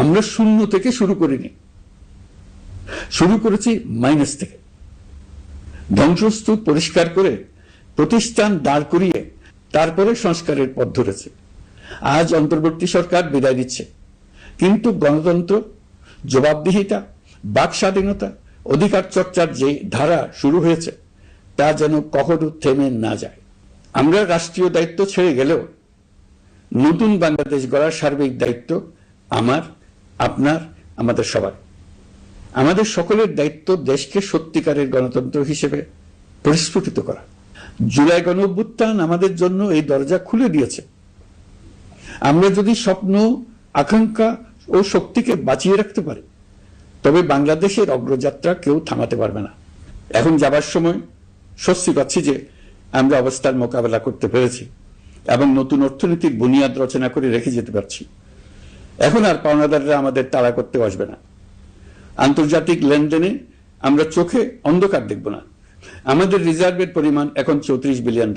আমরা শূন্য থেকে শুরু করিনি, শুরু করেছি মাইনাস থেকে। ধ্বংসস্তূপ পরিষ্কার করে প্রতিষ্ঠান দাঁড় করিয়ে তারপরে সংস্কারের পথ ধরেছে। আজ অন্তর্বর্তী সরকার বিদায় দিচ্ছে, কিন্তু গণতন্ত্র, জবাবদিহিতা, বাক স্বাধীনতা, অধিকার চর্চার যে ধারা শুরু হয়েছে তা যেন কখনো থেমে না যায়। আমরা রাষ্ট্রীয় দায়িত্ব ছেড়ে গেলেও নতুন বাংলাদেশ গড়ার সার্বিক দায়িত্ব আমার, আপনার, আমাদের সবার। আমাদের সকলের দায়িত্ব দেশকে সত্যিকারের গণতন্ত্র হিসেবে পরিস্ফুটিত করা। জুলাই গণঅভ্যুত্থান আমাদের জন্য এই দরজা খুলে দিয়েছে। আমরা যদি স্বপ্ন, আকাঙ্ক্ষা ও শক্তিকে বাঁচিয়ে রাখতে পারি, তবে বাংলাদেশের অগ্রযাত্রা কেউ থামাতে পারবে না। এখন যাবার সময় স্বস্তি পাচ্ছি যে আমরা অবস্থার মোকাবেলা করতে পেরেছি এবং নতুন অর্থনীতির বুনিয়াদ রচনা করে রেখে যেতে পারছি। এখন আর পাওনাদাররা আমাদের তাড়া করতে আসবে না। আন্তর্জাতিক লেনদেনে আমরা চোখে অন্ধকার দেখব না। আমাদের রিজার্ভের পরিমাণ এখন $34 বিলিয়ন।